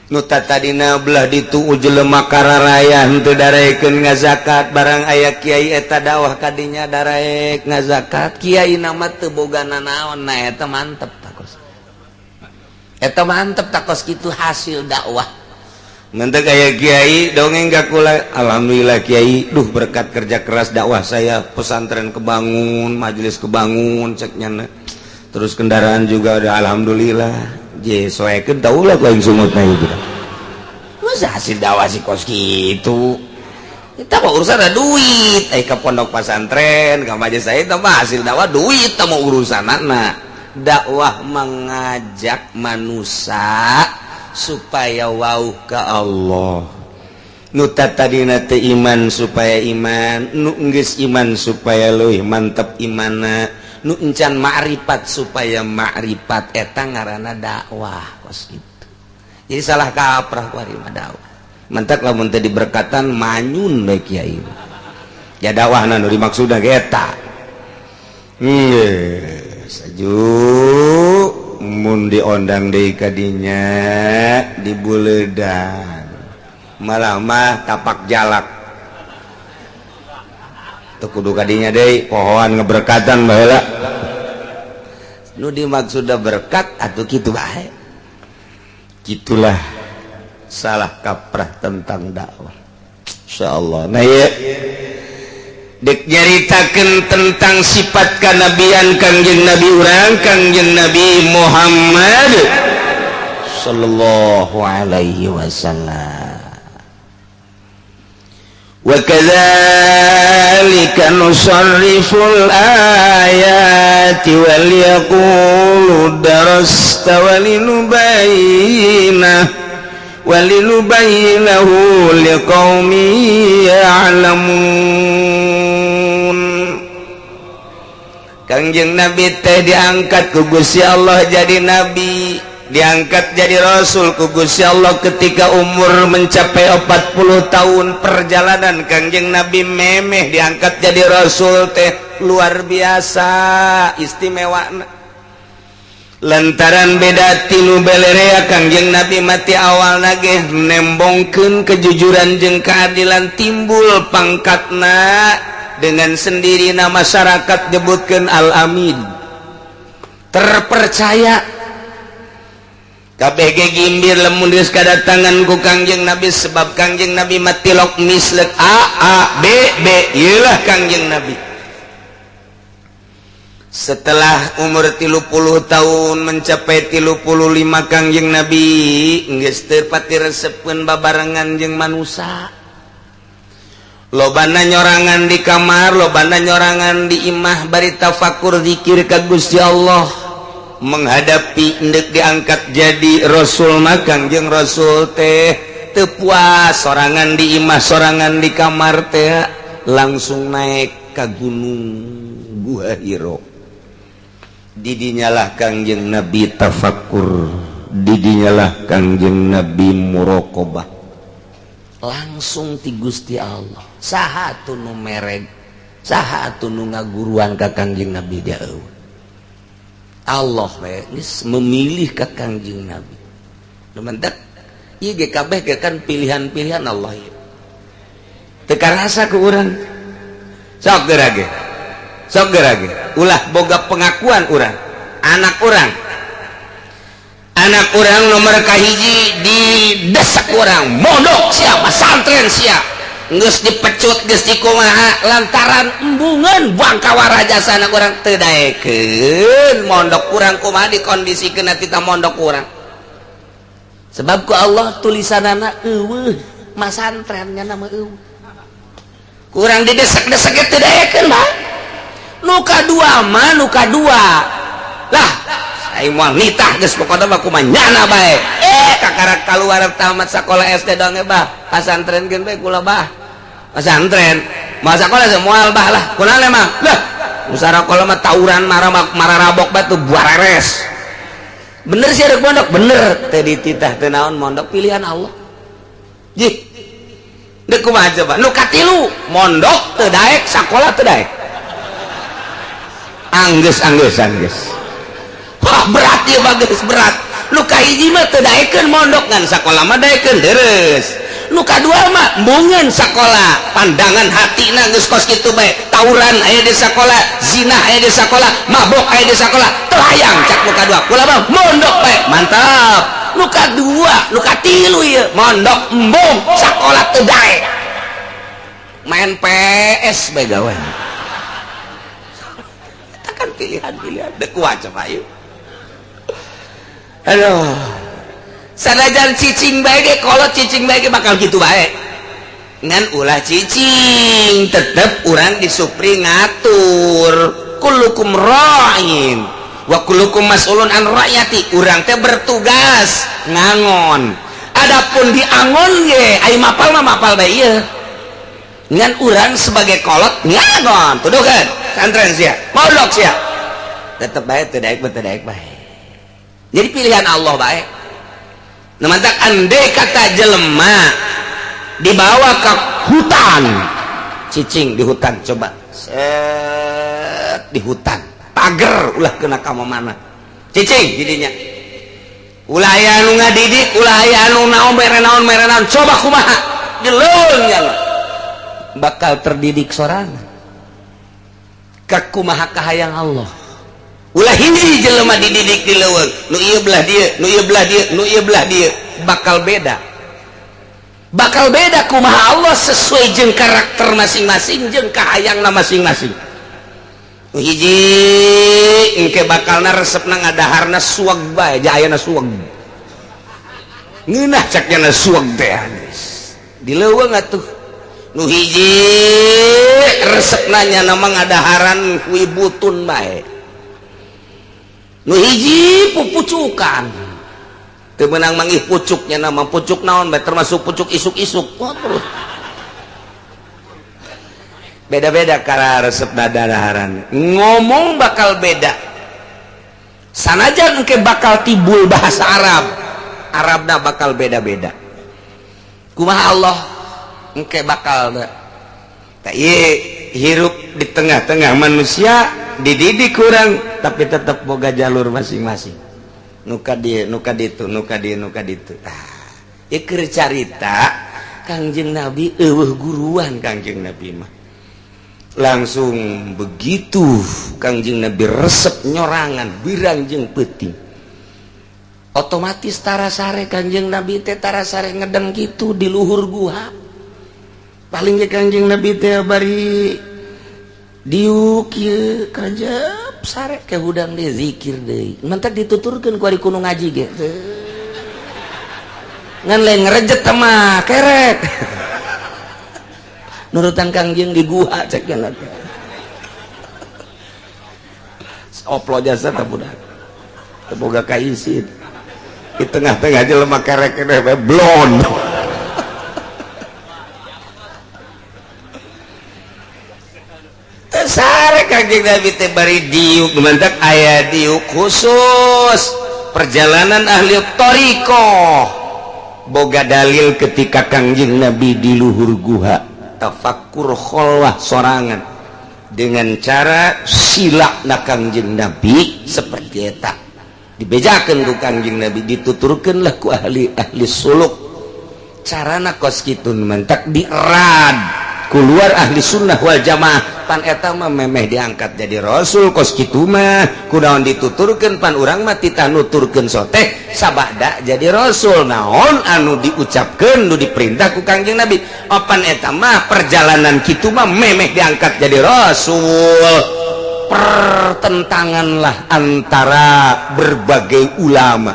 Nu tadina belah ditu jelema kararaya henteu darekeun ngazakat barang aya kiai eta dakwah kadinya daraek ngazakat. Kiai nama teu boga nanaon na eta mantep takos. Eta mantep takos kitu hasil dakwah. Mentek aya kiai dongeng ka kula, alhamdulillah kiai, duh berkat kerja keras dakwah saya pesantren kebangun, majelis kebangun ceknya. Terus kendaraan juga udah alhamdulillah. Je soekeun taulah lain sumutna ieu. Masa hasil dakwah si kos kitu. Kita mah urusan ada duit, ka pondok pesantren, ka majelis saya teh mah hasil dakwah duit teh mah urusanana. Dakwah mengajak manusia supaya wauh ka Allah. Nu tadina teu iman supaya iman, nu geus iman supaya leuwih mantep imanna. Nu encan ma'rifat supaya ma'rifat eta ngaranna dakwah kos kitu. Jadi salah kaprah ku ari mah dakwah. Mentak lamun teu diberkatan manyun bae kiai. Ya dakwahna nu dimaksudna ge eta. Saju mun diondang deui ka dinya dibuledan. Malah mah tapak jalak. Teu kudu kadinya deui pohoan ngeberkatan baheula. Nu dimaksudna berkat atuh kitu bae. Gitulah salah kaprah tentang dakwah. Insyaallah. Nah ya dek nyaritakeun tentang sifat kanabian Kangjeng Nabi urang Kangjeng Nabi Muhammad sallallahu alaihi wasallam. وَكَذَلِكَ نُصَرِّفُ الْآيَاتِ وَلْيَقُولُوا دَرَسْتَ وَلِنُبَيِّنَهُ لِقَوْمٍ يَعْلَمُونَ. Kangjeng Nabi teh diangkat ku Gusti Allah jadi nabi, diangkat jadi rasul ku Gusti Allah ketika umur mencapai 40 tahun perjalanan. Kangjeng Nabi memeh diangkat jadi rasul teh luar biasa istimewana. Lantaran beda tinu belerea Kangjeng Nabi mati awal nage nembongkeun kejujuran jeung keadilan, timbul pangkatna dengan sendirinya masyarakat nyebutkeun Al-Amin, terpercaya. KBG gimbir lamun geus kadatangan ku Kangjeng Nabi sebab Kangjeng Nabi mati lok mislek A B B ieulah Kangjeng Nabi. Setelah umur 30 tahun mencapai 35 Kangjeng Nabi geus teu pati resepkeun babarengan jeung manusia. Lobana nyorangan di kamar, lobana nyorangan di imah bari tafakur zikir ka Gusti Allah. Menghadapi ndek diangkat jadi rasul mah Kangjeng Rasul teh teu puas sorangan di imah sorangan di kamar teh, langsung naik ka gunung Gua Hiro. Didinyalah Kangjeng Nabi tafakur, didinyalah Kangjeng Nabi muraqabah langsung ti Gusti Allah. Saha atuh nu mereg, saha atuh nu ngaguruan ka Kangjeng Nabi dia eueuh. Allah geus memilih ka Kangjeng Nabi. Lumentek ieu ge kabeh ge kan pilihan-pilihan Allah ieu. Teu karasa ku urang. Sok geura ge. Sok geura ge. Ulah boga pengakuan urang. Anak urang nomor kahiji didesak urang, mondok sia, pesantren sia, geus dipecut geus dikumaha lantaran embungeun bangkawarajasana urang teu daekeun mondok urang kumaha dikondisikeun tina mondok urang. Sebab ku Allah tulisanana eueuh, masantrennya nama eueuh. Kurang didesak-desak teu daekeun, Bang. nuka dua lah saya mau nitah geus pokona mah kumaha nyana bae kakarak kaluar tamat sekolah SD dong bah pasantren geun bae kula bah pasantren mah sekolah semual bah lah kunaon mah lah usara kalau mah tawuran marah rabok batu buareres bener sih ada mondok bener tadi titah teu naon mondok pilihan Allah jih dek kumaha coba nu katilu mondok teu daek sakola teu daek anggeus wah berat ieu bagus berat nu kahiji mah teu daekeun mondok ngan sakola mah daekeun deres nu kadua mah mungen sakola pandangan hatina geus kos kitu bae tawuran aya di sakola zina aya di sakola mabok aya di sakola telayang cak nu kadua kula mah mondok bae mantap nu kadua nu katilu ieu mondok embung sakola teu daek main PS bae gawe kan pilihan dek wae ayo aduh sanajan cicing bae ge kolot cicing bae ge bakal gitu bae ngan ulah cicing tetep urang disupri ngatur kullukum ra'in wa kullukum mas'ulun an ra'yati urang teh bertugas ngangon adapun diangon ge ai mapal mah mapal bae ieu ngan urang sebagai kolot ngangon tuduh kan santren sia mondok sia tetep bae teu daek bae jadi pilihan Allah bae nemantak andai kata jelema dibawa ke hutan cicing di hutan coba set di hutan pager ulah kena ka mana cicing jadinya ulah aya anu ngadidik ulah aya anu naon mere naon coba kumaha jeleueung nya bakal terdidik sorangan ka kumaha kahayang Allah ulah hiji jelema dididik di leuweung nu ieu belah dieu nu ieu belah dieu bakal beda kumaha Allah sesuai jeung karakter masing-masing jeung kahayangna masing-masing nu hiji engke bakalna resepna ngadaharna suweg bae jayana suweg ngeunah caknya suweg teh di leuweung atuh nu hiji resepna nya nama ngadaharan wibutun bae nu hiji pupucukan teu meunang mangih pucuknya nama pucuk naon bae termasuk pucuk isuk-isuk terus beda-beda cara resep dadaharan ngomong bakal beda sanajan engke bakal tibul bahasa Arabna bakal beda-beda kumaha Allah engke bakal tak hirup di tengah-tengah manusia dididik kurang tapi tetap boga jalur masing-masing nuka ditu ikir carita Kangjeng Nabi eueuh guruan Kangjeng Nabi mah langsung begitu Kangjeng Nabi resep nyorangan birang jeung peuting otomatis tarasare Kangjeng Nabi teh tarasare ngedeng gitu di luhur guha paling ge Kangjeng Nabi teh bari diuk ieu kajab sare ke hudang deui zikir deui mentak dituturkeun ku ari kuno ngaji ge ngan lain ngerejet mah kerek nurutan Kangjeng di guha cek cenah oplo jasa teh budak teu boga kaisin di tengah-tengah jelema kerek teh blon sare Kangjeng Nabi teh bari diuk mantak aya diuk khusus perjalanan ahli thariqah boga dalil ketika Kangjeng Nabi di luhur guha tafakkur kholwah sorangan dengan cara silakna Kangjeng Nabi seperti eta dibejakeun ku Kangjeng Nabi dituturkeunlah ku ahli suluk carana kos kitu mantak dierad keluar ahli sunnah wal jamaah pan eta mah memeh diangkat jadi rasul kos kitu mah kunaon dituturkeun pan urang mah titah nuturkeun soteh sabada jadi rasul naon anu diucapkeun nu diperintah ku Kangjeng Nabi pan eta mah perjalanan kitu mah memeh diangkat jadi rasul pertentanganlah antara berbagai ulama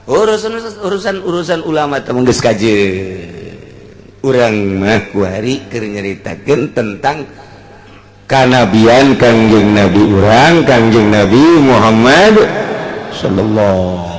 urusan ulama teh geus kajeun urang mah kuari keur nyaritakeun tentang kanabian Kangjeng Nabi urang Kangjeng Nabi Muhammad sallallahu